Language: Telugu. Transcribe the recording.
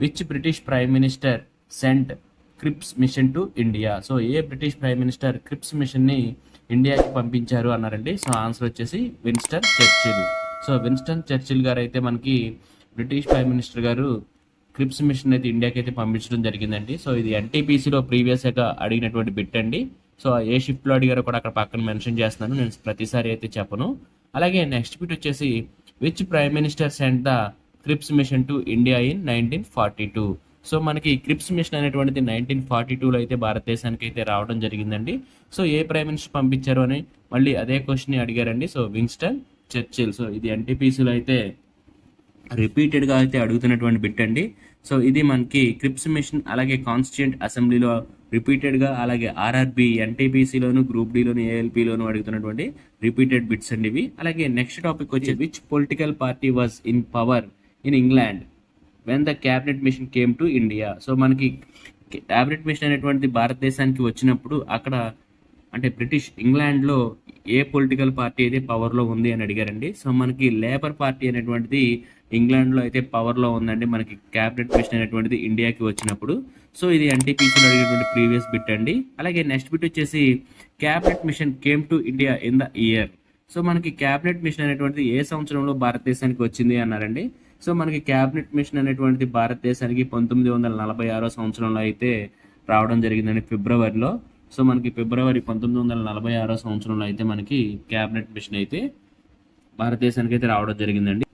Which British Prime Minister sent Cripps Mission to India. So ఏ బ్రిటిష్ ప్రైమ్ మినిస్టర్ క్రిప్స్ మిషన్ని ఇండియాకి పంపించారు అన్నారండి. సో ఆన్సర్ వచ్చేసి Winston Churchill. So Winston Churchill గారు అయితే మనకి బ్రిటిష్ ప్రైమ్ మినిస్టర్ గారు క్రిప్స్ మిషన్ అయితే ఇండియాకి అయితే పంపించడం జరిగిందండి. సో ఇది ఎన్టీపీసీలో ప్రీవియస్గా అడిగినటువంటి బిట్ అండి. సో ఏ షిఫ్ట్లో అడిగారో కూడా అక్కడ పక్కన మెన్షన్ చేస్తున్నాను, నేను ప్రతిసారి అయితే చెప్పను. అలాగే నెక్స్ట్ బిట్ వచ్చేసి which prime Minister cent the క్రిప్స్ Mission to India in 1942. So మనకి క్రిప్స్ మిషన్ అనేటువంటిది 1942లో అయితే భారతదేశానికి అయితే రావడం జరిగిందండి. సో ఏ ప్రైమ్ మినిస్టర్ పంపించారు అని మళ్ళీ అదే క్వశ్చన్ అడిగారండి. So Winston Churchill. సో ఇది ఎన్టీపీసీలో అయితే రిపీటెడ్గా అయితే అడుగుతున్నటువంటి బిట్ అండి. సో ఇది మనకి క్రిప్స్ మిషన్ అలాగే కాన్స్టిట్యూంట్ అసెంబ్లీలో రిపీటెడ్గా, అలాగే ఆర్ఆర్బి ఎన్టీపీసీలోను, గ్రూప్ డిలోను, ఏఎల్పీలోను అడుగుతున్నటువంటి రిపీటెడ్ బిట్స్ అండి ఇవి. అలాగే నెక్స్ట్ టాపిక్ వచ్చి which political party was in power in England when the cabinet machine came to India. So మనకి క్యాబినెట్ మిషన్ అనేటువంటిది భారతదేశానికి వచ్చినప్పుడు అక్కడ అంటే బ్రిటిష్ ఇంగ్లాండ్లో ఏ పొలిటికల్ పార్టీ అయితే పవర్లో ఉంది అని అడిగారండి. సో మనకి లేబర్ పార్టీ అనేటువంటిది ఇంగ్లాండ్లో అయితే పవర్లో ఉందండి మనకి క్యాబినెట్ మిషన్ అనేటువంటిది ఇండియాకి వచ్చినప్పుడు. సో ఇది ఎన్టీపీసీలో అడిగినటువంటి ప్రీవియస్ బిట్ అండి. అలాగే నెక్స్ట్ బిట్ వచ్చేసి cabinet machine came to India in the year. So మనకి క్యాబినెట్ మిషన్ అనేటువంటిది ఏ సంవత్సరంలో భారతదేశానికి వచ్చింది అన్నారండి. సో మనకి క్యాబినెట్ మిషన్ అనేటువంటిది భారతదేశానికి 1946 సంవత్సరంలో అయితే రావడం జరిగిందండి, ఫిబ్రవరిలో. సో మనకి ఫిబ్రవరి 1946 సంవత్సరంలో అయితే మనకి క్యాబినెట్ మిషన్ అయితే భారతదేశానికి అయితే రావడం జరిగిందండి.